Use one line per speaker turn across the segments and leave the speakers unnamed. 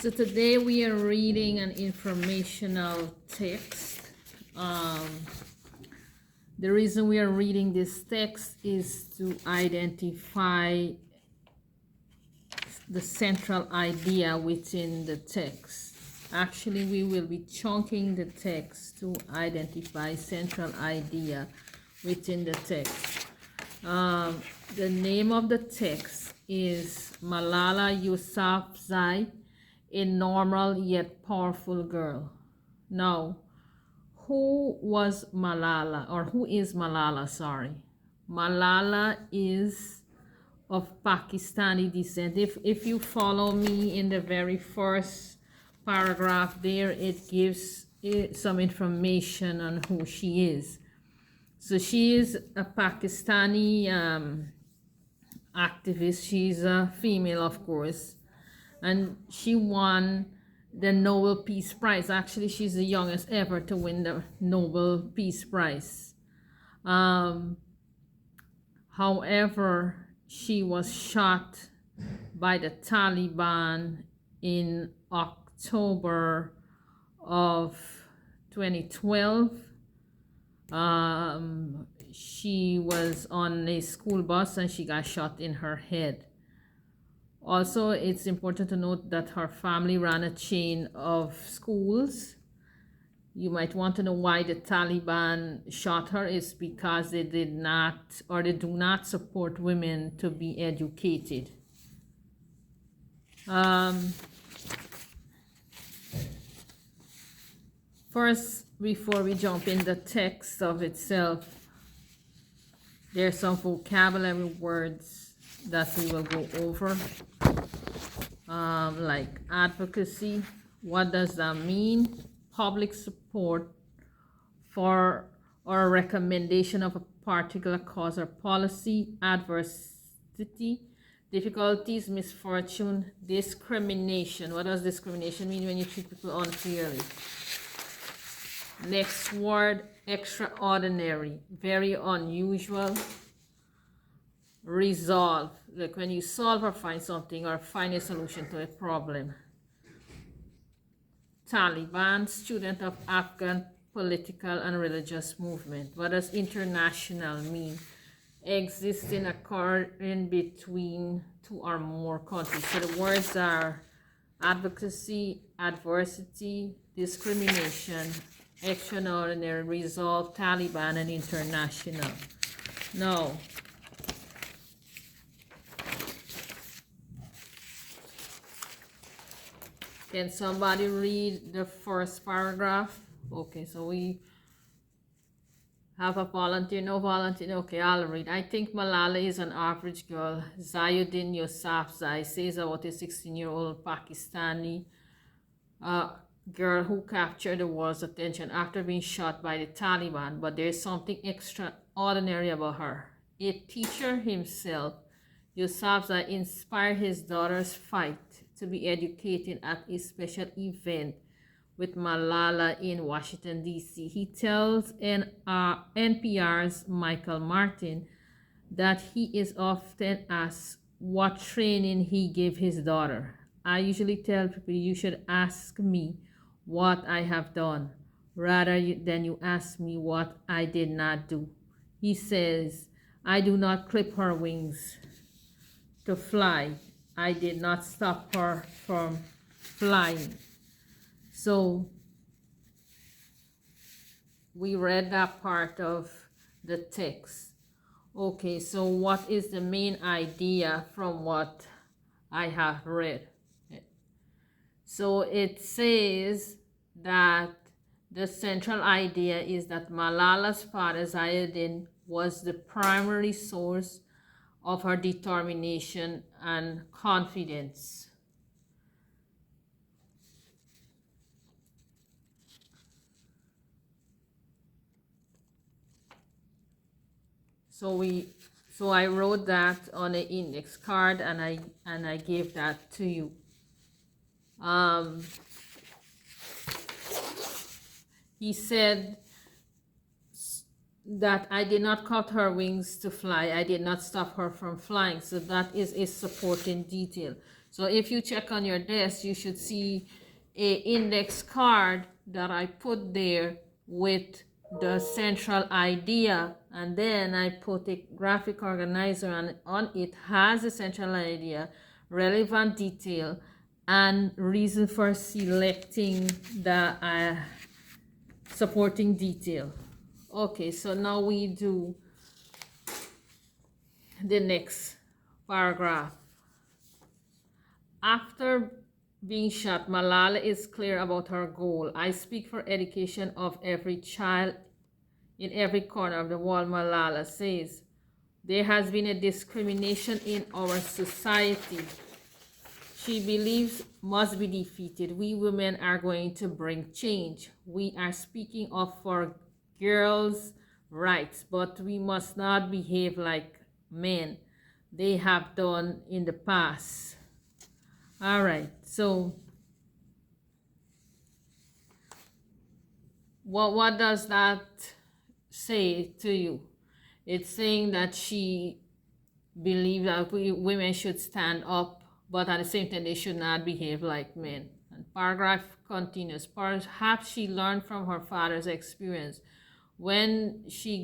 So today we are reading an informational text. Um, the reason we are reading this text is to identify the central idea within the text. Actually, we will be chunking the text to identify central idea within the text. The name of the text is Malala Yousafzai, a normal yet powerful girl. Now, who was Malala, or who is Malala, sorry. Malala is of Pakistani descent. If you follow me in the very first paragraph there, it gives some information on who she is. So she is a Pakistani activist. She's a female, of course, and she won the Nobel Peace Prize. Actually, she's the youngest ever to win the Nobel Peace Prize. However, she was shot by the Taliban in October of 2012. She was on a school bus and she got shot in her head. Also, it's important to note that her family ran a chain of schools. You might want to know why the Taliban shot her. Is because they did not, or they do not support women to be educated. First, before we jump in the text of itself, there's some vocabulary words that we will go over, like advocacy. What does that mean? Public support for or recommendation of a particular cause or policy. Adversity, difficulties, misfortune. Discrimination. What does discrimination mean? When you treat people unfairly. Next word, extraordinary, very unusual. Resolve, like when you solve or find something or find a solution to a problem. Taliban, student of Afghan political and religious movement. What does international mean? Existing, occurring between two or more countries. So the words are advocacy, adversity, discrimination, extraordinary, resolve, Taliban, and international. Now, can somebody read the first paragraph? Okay, so we have a volunteer. No volunteer. Okay, I'll read. I think Malala is an average girl. Zayuddin Yousafzai says about a 16-year-old Pakistani girl who captured the world's attention after being shot by the Taliban, but there's something extraordinary about her. A teacher himself, Yousafzai inspired his daughter's fight to be educated at a special event with Malala in Washington, D.C. He tells NPR's Michael Martin that he is often asked what training he gave his daughter. I usually tell people you should ask me what I have done rather than you ask me what I did not do. He says, I do not clip her wings to fly. I did not stop her from flying. So we read that part of the text. Okay, so what is the main idea from what I have read? So it says that the central idea is that Malala's father, Zayuddin, was the primary source of her determination and confidence. So I wrote that on an index card and I gave that to you. He said that I did not cut her wings to fly. I did not stop her from flying. So that is a supporting detail. So if you check on your desk, you should see a index card that I put there with the central idea, and then I put a graphic organizer, and on it has a central idea, relevant detail, and reason for selecting the supporting detail. Okay, so now we do the next paragraph. After being shot, Malala is clear about her goal. I speak for education of every child in every corner of the world, Malala says. There has been a discrimination in our society. She believes must be defeated. We women are going to bring change. We are speaking of for girls' rights, but we must not behave like men they have done in the past. All right, so what does that say to you? It's saying that she believes that we women should stand up, but at the same time they should not behave like men. And paragraph continues. Perhaps she learned from her father's experience. When she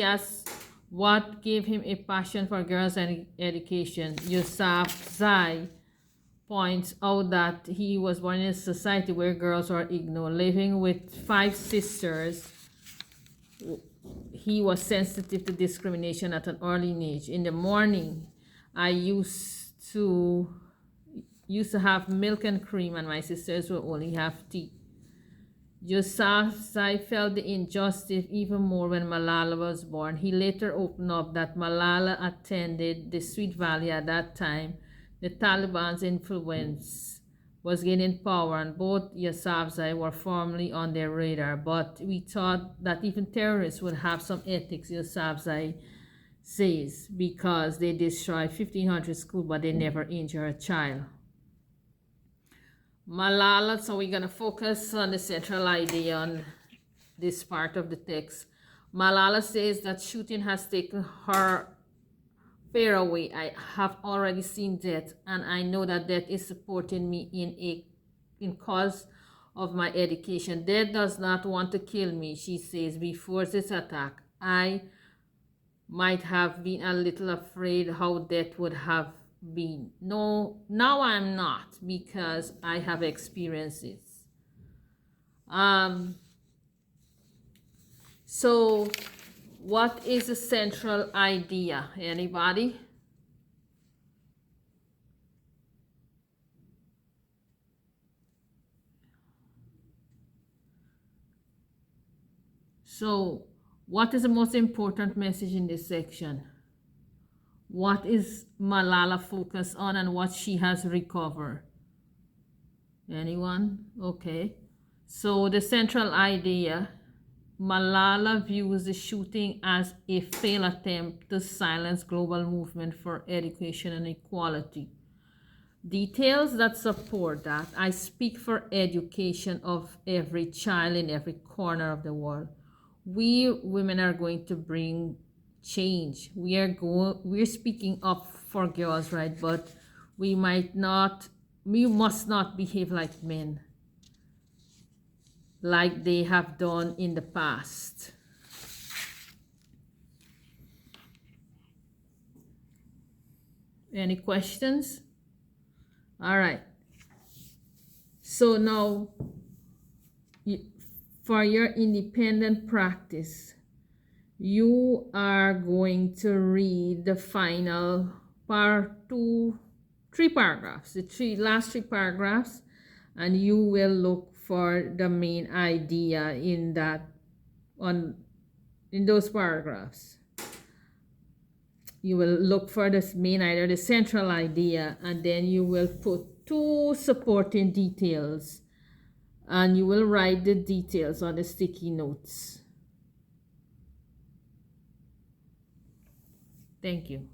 asked what gave him a passion for girls and education, Yousafzai points out that he was born in a society where girls were ignored. Living with 5 sisters, he was sensitive to discrimination at an early age. In the morning, I used to have milk and cream, and my sisters would only have tea. Yousafzai felt the injustice even more when Malala was born. He later opened up that Malala attended the Sweet Valley at that time. The Taliban's influence was gaining power, and both Yousafzai were firmly on their radar. But we thought that even terrorists would have some ethics, Yousafzai says, because they destroyed 1,500 schools, but they never injured a child. Malala, so we're going to focus on the central idea on this part of the text. Malala says that shooting has taken her fear away. I have already seen death, and I know that death is supporting me in cause of my education. Death does not want to kill me, she says. Before this attack, I might have been a little afraid how death would have been. No, now I'm not, because I have experiences. So what is the central idea? Anybody? So what is the most important message in this section? What is Malala focused on and what she has recovered? Anyone? Okay. So the central idea, Malala views the shooting as a failed attempt to silence global movement for education and equality. Details that support that. I speak for education of every child in every corner of the world. We women are going to bring change. We're speaking up for girls, right? But we must not behave like men, like they have done in the past. Any questions? All right. So now, for your independent practice, you are going to read the final three paragraphs, the last three paragraphs, and you will look for the main idea in those paragraphs. You will look for the main idea, the central idea, and then you will put 2 supporting details, and you will write the details on the sticky notes. Thank you.